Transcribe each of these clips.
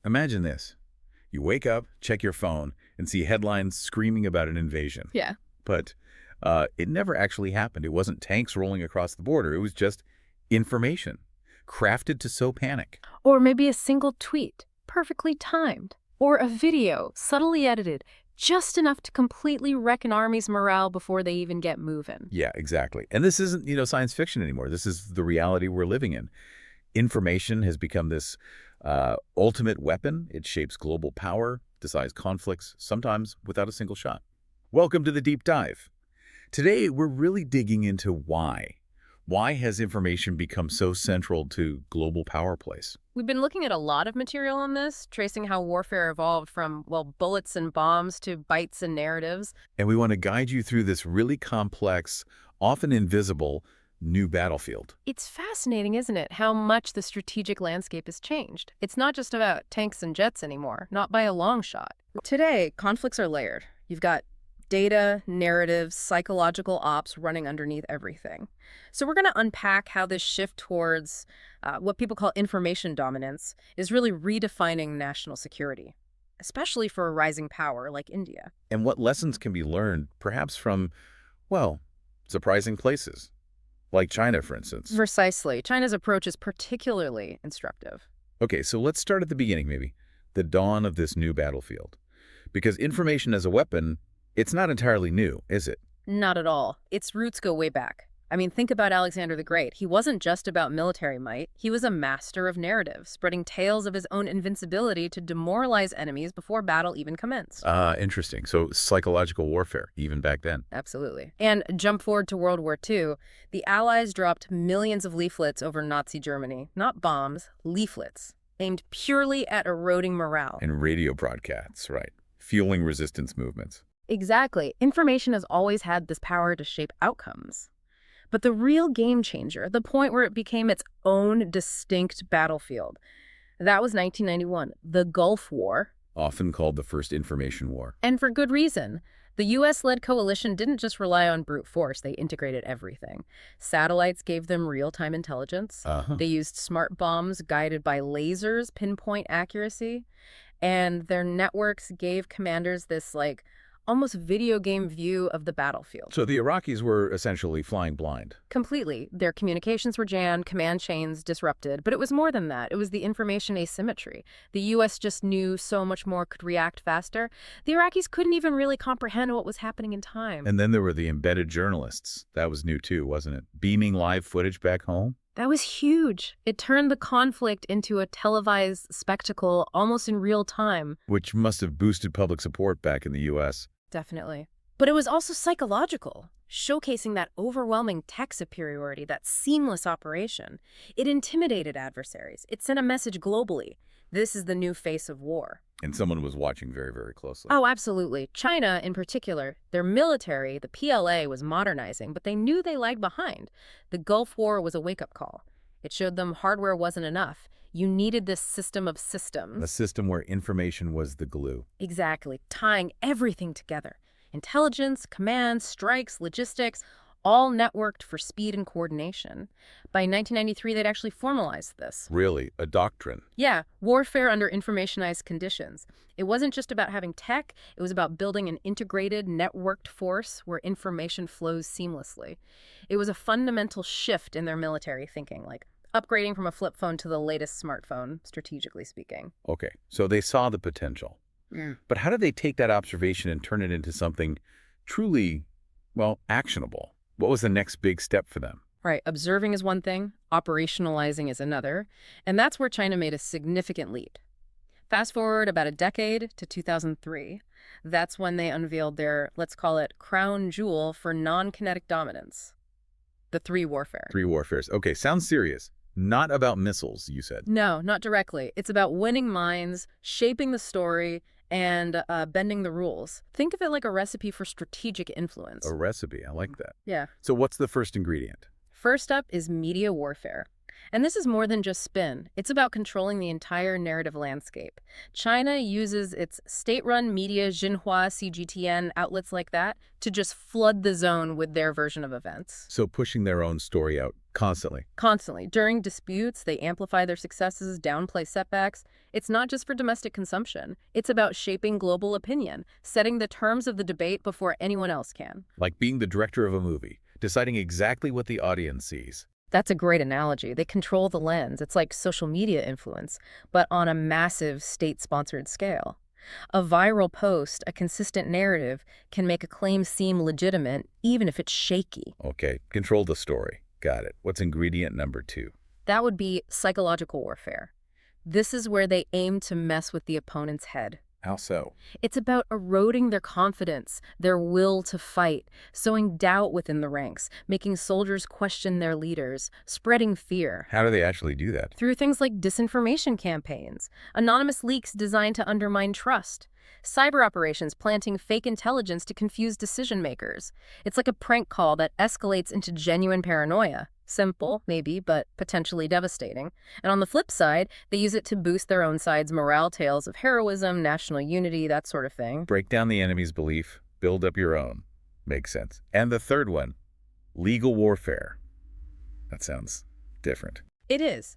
Imagine this. You wake up, check your phone, and see headlines screaming about an invasion. Yeah. But it never actually happened. It wasn't tanks rolling across the border. It was just information crafted to sow panic. Or maybe a single tweet, perfectly timed. Or a video, subtly edited, just enough to completely wreck an army's morale before they even get moving. Yeah, exactly. And this isn't, science fiction anymore. This is the reality we're living in. Information has become this ultimate weapon. It shapes global power, decides conflicts, sometimes without a single shot. Welcome to the Deep Dive. Today, we're really digging into why. Why has information become so central to global power plays? We've been looking at a lot of material on this, tracing how warfare evolved from, well, bullets and bombs to bytes and narratives. And we want to guide you through this really complex, often invisible, new battlefield. It's fascinating, isn't it, how much the strategic landscape has changed. It's not just about tanks and jets anymore, not by a long shot. Today, conflicts are layered. You've got data, narratives, psychological ops running underneath everything. So we're going to unpack how this shift towards what people call information dominance is really redefining national security, especially for a rising power like India. And what lessons can be learned, perhaps from, well, surprising places, like China, for instance. Precisely. China's approach is particularly instructive. Okay, so let's start at the beginning, maybe, the dawn of this new battlefield. Because information as a weapon, it's not entirely new, is it? Not at all. Its roots go way back. I mean, think about Alexander the Great. He wasn't just about military might. He was a master of narrative, spreading tales of his own invincibility to demoralize enemies before battle even commenced. Interesting. So psychological warfare, even back then. Absolutely. And jump forward to World War II, the Allies dropped millions of leaflets over Nazi Germany. Not bombs, leaflets, aimed purely at eroding morale. And radio broadcasts, right. Fueling resistance movements. Exactly. Information has always had this power to shape outcomes. But the real game changer, the point where it became its own distinct battlefield, that was 1991, the Gulf War. Often called the First Information War. And for good reason. The U.S.-led coalition didn't just rely on brute force, they integrated everything. Satellites gave them real-time intelligence. They used smart bombs guided by lasers, pinpoint accuracy. And their networks gave commanders this, almost video game view of the battlefield. So the Iraqis were essentially flying blind. Completely. Their communications were jammed, command chains disrupted, but it was more than that. It was the information asymmetry. The U.S. just knew so much more, could react faster. The Iraqis couldn't even really comprehend what was happening in time. And then there were the embedded journalists. That was new too, wasn't it? Beaming live footage back home? That was huge. It turned the conflict into a televised spectacle almost in real time. Which must have boosted public support back in the U.S. Definitely. But it was also psychological, showcasing that overwhelming tech superiority, that seamless operation. It intimidated adversaries. It sent a message globally. This is the new face of war. And someone was watching very, very closely. Oh, absolutely. China, in particular, their military, the PLA, was modernizing, but they knew they lagged behind. The Gulf War was a wake-up call. It showed them hardware wasn't enough. You needed this system of systems. A system where information was the glue. Exactly, tying everything together. Intelligence, command, strikes, logistics, all networked for speed and coordination. By 1993, they'd actually formalized this. Really? A doctrine? Yeah, warfare under informationized conditions. It wasn't just about having tech, it was about building an integrated, networked force where information flows seamlessly. It was a fundamental shift in their military thinking, upgrading from a flip phone to the latest smartphone, strategically speaking. Okay, so they saw the potential. But how did they take that observation and turn it into something truly, actionable? What was the next big step for them? Right, observing is one thing, operationalizing is another, and that's where China made a significant leap. Fast forward about a decade to 2003. That's when they unveiled their, let's call it, crown jewel for non-kinetic dominance. The three warfare. Three warfares. Okay, sounds serious. Not about missiles, you said. No, not directly. It's about winning minds, shaping the story, and bending the rules. Think of it like a recipe for strategic influence. A recipe, I like that. Yeah. So what's the first ingredient? First up is media warfare. And this is more than just spin. It's about controlling the entire narrative landscape. China uses its state-run media, Xinhua, CGTN, outlets like that, to just flood the zone with their version of events. So pushing their own story out Constantly. Constantly. During disputes, they amplify their successes, downplay setbacks. It's not just for domestic consumption. It's about shaping global opinion, setting the terms of the debate before anyone else can. Like being the director of a movie, deciding exactly what the audience sees. That's a great analogy. They control the lens. It's like social media influence, but on a massive state-sponsored scale. A viral post, a consistent narrative, can make a claim seem legitimate, even if it's shaky. Okay, control the story. Got it. What's ingredient number 2? That would be psychological warfare. This is where they aim to mess with the opponent's head. How so? It's about eroding their confidence, their will to fight, sowing doubt within the ranks, making soldiers question their leaders, spreading fear. How do they actually do that? Through things like disinformation campaigns, anonymous leaks designed to undermine trust, cyber operations planting fake intelligence to confuse decision makers. It's like a prank call that escalates into genuine paranoia. Simple, maybe, but potentially devastating. And on the flip side, they use it to boost their own side's morale, tales of heroism, national unity, that sort of thing. Break down the enemy's belief, build up your own. Makes sense. And the third one, legal warfare. That sounds different. It is.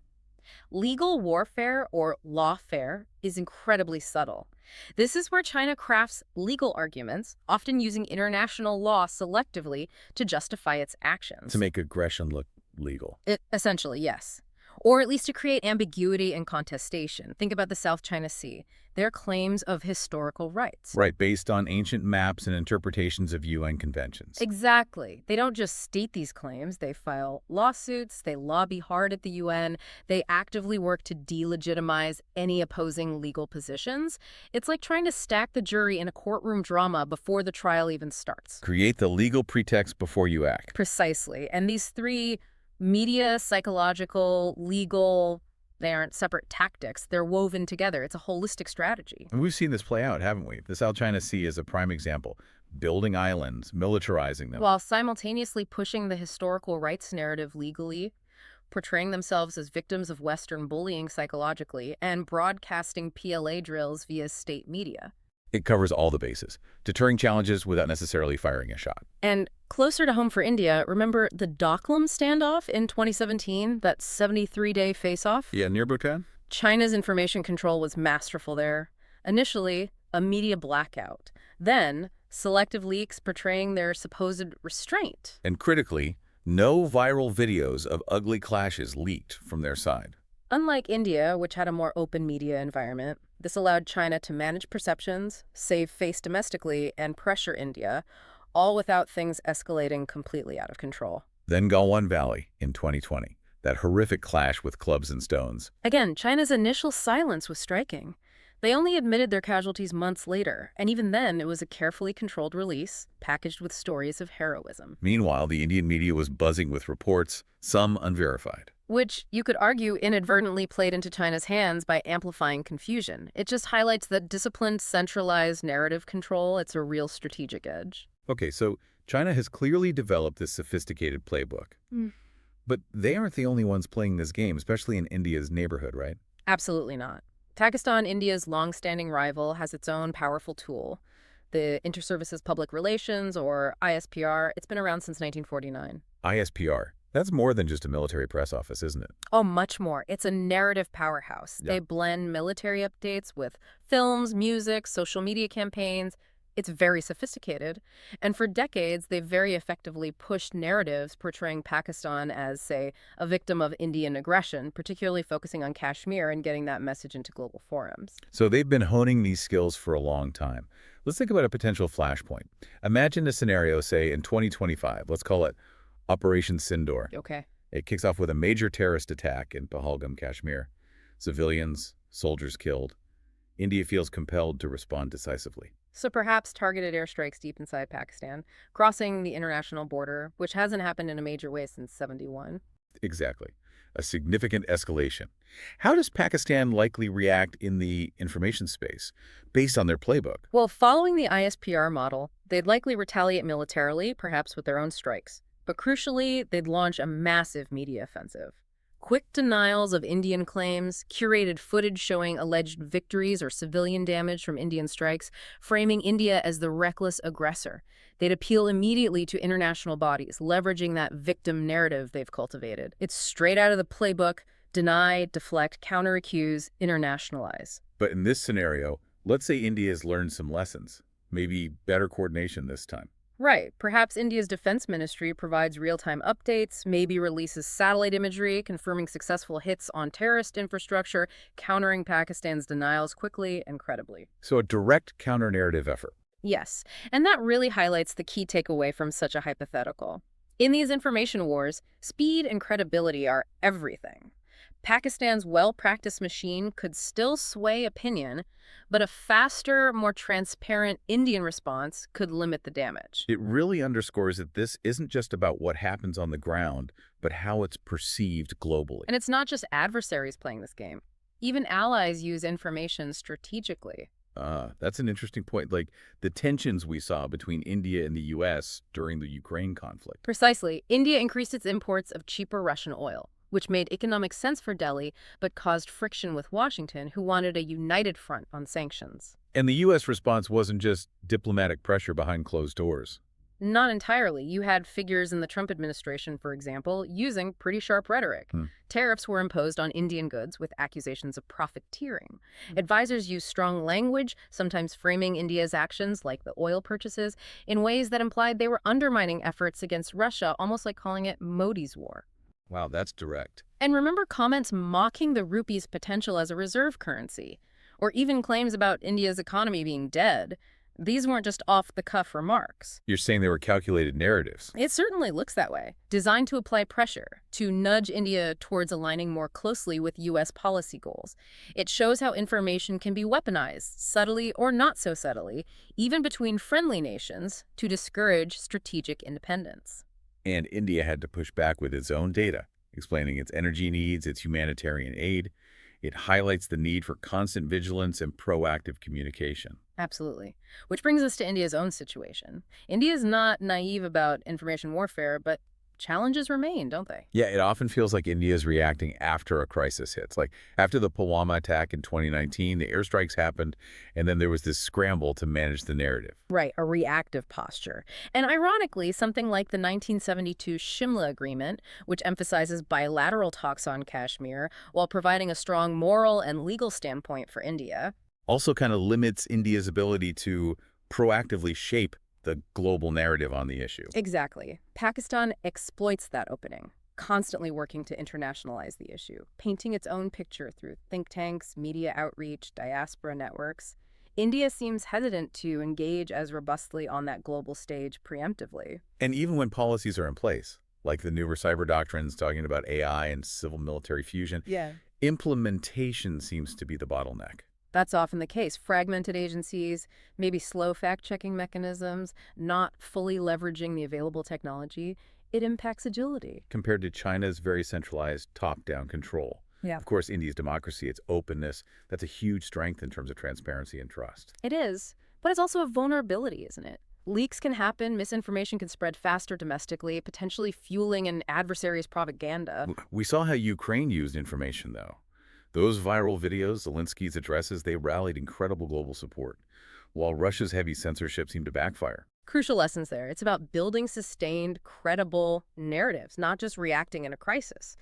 Legal warfare, or lawfare, is incredibly subtle. This is where China crafts legal arguments, often using international law selectively to justify its actions. To make aggression look legal. Essentially, yes. Or at least to create ambiguity and contestation. Think about the South China Sea. Their claims of historical rights. Right, based on ancient maps and interpretations of UN conventions. Exactly. They don't just state these claims. They file lawsuits. They lobby hard at the UN. They actively work to delegitimize any opposing legal positions. It's like trying to stack the jury in a courtroom drama before the trial even starts. Create the legal pretext before you act. Precisely. And these three media, psychological, legal, they aren't separate tactics. They're woven together. It's a holistic strategy. And we've seen this play out, haven't we? The South China Sea is a prime example. Building islands, militarizing them. While simultaneously pushing the historical rights narrative legally, portraying themselves as victims of Western bullying psychologically, and broadcasting PLA drills via state media. It covers all the bases, deterring challenges without necessarily firing a shot. And closer to home for India, remember the Doklam standoff in 2017, that 73-day face-off? Yeah, near Bhutan? China's information control was masterful there. Initially, a media blackout. Then, selective leaks portraying their supposed restraint. And critically, no viral videos of ugly clashes leaked from their side. Unlike India, which had a more open media environment, this allowed China to manage perceptions, save face domestically, and pressure India, all without things escalating completely out of control. Then Galwan Valley in 2020, that horrific clash with clubs and stones. Again, China's initial silence was striking. They only admitted their casualties months later, and even then it was a carefully controlled release, packaged with stories of heroism. Meanwhile, the Indian media was buzzing with reports, some unverified. Which, you could argue, inadvertently played into China's hands by amplifying confusion. It just highlights that disciplined, centralized narrative control, it's a real strategic edge. Okay, so China has clearly developed this sophisticated playbook. But they aren't the only ones playing this game, especially in India's neighborhood, right? Absolutely not. Pakistan, India's long-standing rival, has its own powerful tool. The Inter-Services Public Relations, or ISPR, it's been around since 1949. ISPR. That's more than just a military press office, isn't it? Oh, much more. It's a narrative powerhouse. Yeah. They blend military updates with films, music, social media campaigns. It's very sophisticated. And for decades, they've very effectively pushed narratives portraying Pakistan as, say, a victim of Indian aggression, particularly focusing on Kashmir and getting that message into global forums. So they've been honing these skills for a long time. Let's think about a potential flashpoint. Imagine a scenario, say, in 2025. Let's call it Operation Sindoor. Okay. It kicks off with a major terrorist attack in Pahalgam, Kashmir. Civilians, soldiers killed. India feels compelled to respond decisively. So perhaps targeted airstrikes deep inside Pakistan, crossing the international border, which hasn't happened in a major way since '71. Exactly. A significant escalation. How does Pakistan likely react in the information space, based on their playbook? Well, following the ISPR model, they'd likely retaliate militarily, perhaps with their own strikes. But crucially, they'd launch a massive media offensive. Quick denials of Indian claims, curated footage showing alleged victories or civilian damage from Indian strikes, framing India as the reckless aggressor. They'd appeal immediately to international bodies, leveraging that victim narrative they've cultivated. It's straight out of the playbook: deny, deflect, counter-accuse, internationalize. But in this scenario, let's say India has learned some lessons, maybe better coordination this time. Right. Perhaps India's defense ministry provides real-time updates, maybe releases satellite imagery confirming successful hits on terrorist infrastructure, countering Pakistan's denials quickly and credibly. So a direct counter-narrative effort. Yes, and that really highlights the key takeaway from such a hypothetical. In these information wars, speed and credibility are everything. Pakistan's well-practiced machine could still sway opinion, but a faster, more transparent Indian response could limit the damage. It really underscores that this isn't just about what happens on the ground, but how it's perceived globally. And it's not just adversaries playing this game. Even allies use information strategically. That's an interesting point. Like the tensions we saw between India and the U.S. during the Ukraine conflict. Precisely. India increased its imports of cheaper Russian oil, which made economic sense for Delhi, but caused friction with Washington, who wanted a united front on sanctions. And the U.S. response wasn't just diplomatic pressure behind closed doors. Not entirely. You had figures in the Trump administration, for example, using pretty sharp rhetoric. Tariffs were imposed on Indian goods with accusations of profiteering. Advisors used strong language, sometimes framing India's actions, like the oil purchases, in ways that implied they were undermining efforts against Russia, almost like calling it Modi's war. Wow, that's direct. And remember comments mocking the rupee's potential as a reserve currency, or even claims about India's economy being dead. These weren't just off-the-cuff remarks. You're saying they were calculated narratives. It certainly looks that way, designed to apply pressure, to nudge India towards aligning more closely with U.S. policy goals. It shows how information can be weaponized, subtly or not so subtly, even between friendly nations, to discourage strategic independence. And India had to push back with its own data, explaining its energy needs, its humanitarian aid. It highlights the need for constant vigilance and proactive communication. Absolutely. Which brings us to India's own situation. India is not naive about information warfare, but challenges remain, don't they? Yeah, it often feels like India is reacting after a crisis hits. Like after the Pulwama attack in 2019, the airstrikes happened, and then there was this scramble to manage the narrative. Right, a reactive posture. And ironically, something like the 1972 Shimla Agreement, which emphasizes bilateral talks on Kashmir while providing a strong moral and legal standpoint for India, also kind of limits India's ability to proactively shape the global narrative on the issue. Exactly. Pakistan exploits that opening, constantly working to internationalize the issue, painting its own picture through think tanks, media outreach, diaspora networks. India seems hesitant to engage as robustly on that global stage preemptively. And even when policies are in place, like the newer cyber doctrines talking about AI and civil-military fusion, implementation seems to be the bottleneck. That's often the case. Fragmented agencies, maybe slow fact-checking mechanisms, not fully leveraging the available technology. It impacts agility. Compared to China's very centralized top-down control. Of course, India's democracy, its openness, that's a huge strength in terms of transparency and trust. It is, but it's also a vulnerability, isn't it? Leaks can happen, misinformation can spread faster domestically, potentially fueling an adversary's propaganda. We saw how Ukraine used information, though. Those viral videos, Zelensky's addresses, they rallied incredible global support, while Russia's heavy censorship seemed to backfire. Crucial lessons there. It's about building sustained, credible narratives, not just reacting in a crisis.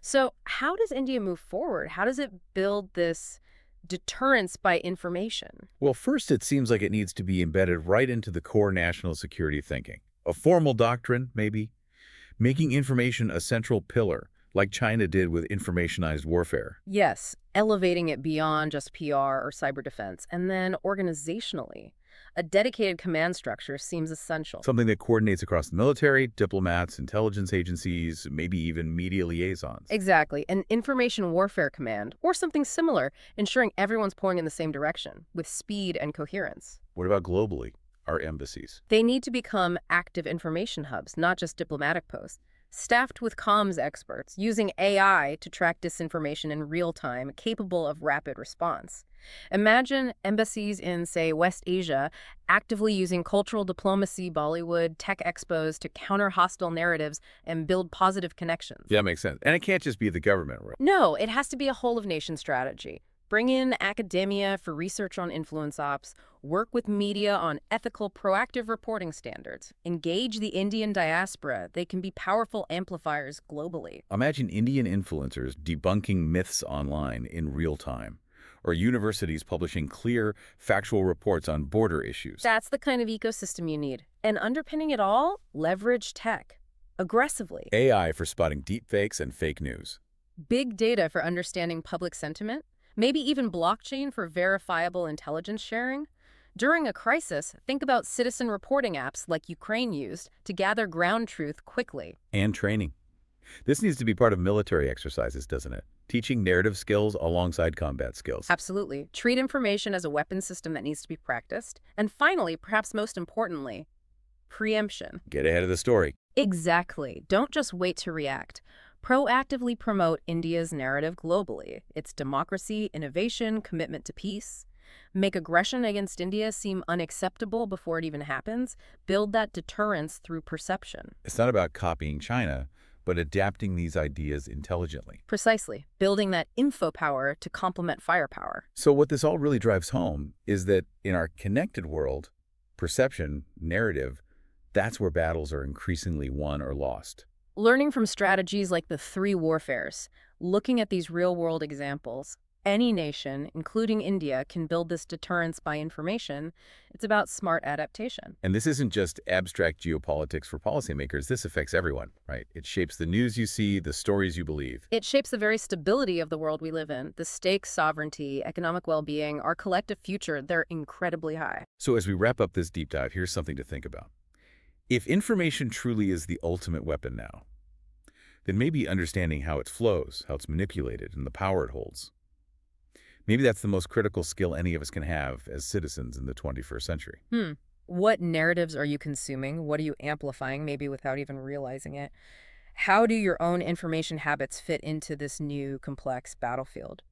So how does India move forward? How does it build this deterrence by information? Well, first, it seems like it needs to be embedded right into the core national security thinking. A formal doctrine, maybe, making information a central pillar, like China did with informationized warfare. Yes, elevating it beyond just PR or cyber defense. And then organizationally, a dedicated command structure seems essential. Something that coordinates across the military, diplomats, intelligence agencies, maybe even media liaisons. Exactly. An information warfare command, or something similar, ensuring everyone's pulling in the same direction, with speed and coherence. What about globally? Our embassies. They need to become active information hubs, not just diplomatic posts. staffed with comms experts, using AI to track disinformation in real time, capable of rapid response. Imagine embassies in, say, West Asia actively using cultural diplomacy, Bollywood, tech expos to counter hostile narratives and build positive connections. Yeah, makes sense. And it can't just be the government, right? No, it has to be a whole-of-nation strategy. Bring in academia for research on influence ops, work with media on ethical, proactive reporting standards, engage the Indian diaspora. They can be powerful amplifiers globally. Imagine Indian influencers debunking myths online in real time, or universities publishing clear, factual reports on border issues. That's the kind of ecosystem you need. And underpinning it all, leverage tech. Aggressively. AI for spotting deepfakes and fake news. Big data for understanding public sentiment. Maybe even blockchain for verifiable intelligence sharing. During a crisis, think about citizen reporting apps like Ukraine used to gather ground truth quickly. And training. This needs to be part of military exercises, doesn't it? Teaching narrative skills alongside combat skills. Absolutely. Treat information as a weapon system that needs to be practiced. And finally, perhaps most importantly, preemption. Get ahead of the story. Exactly. Don't just wait to react. Proactively promote India's narrative globally, its democracy, innovation, commitment to peace. Make aggression against India seem unacceptable before it even happens. Build that deterrence through perception. It's not about copying China, but adapting these ideas intelligently. Precisely. Building that info power to complement firepower. So what this all really drives home is that in our connected world, perception, narrative, that's where battles are increasingly won or lost. Learning from strategies like the three warfares, looking at these real-world examples, any nation, including India, can build this deterrence by information. It's about smart adaptation. And this isn't just abstract geopolitics for policymakers. This affects everyone, right? It shapes the news you see, the stories you believe. It shapes the very stability of the world we live in. The stakes, sovereignty, economic well-being, our collective future, they're incredibly high. So as we wrap up this deep dive, here's something to think about. If information truly is the ultimate weapon now, then maybe understanding how it flows, how it's manipulated, and the power it holds. Maybe that's the most critical skill any of us can have as citizens in the 21st century. What narratives are you consuming? What are you amplifying, maybe without even realizing it? How do your own information habits fit into this new complex battlefield?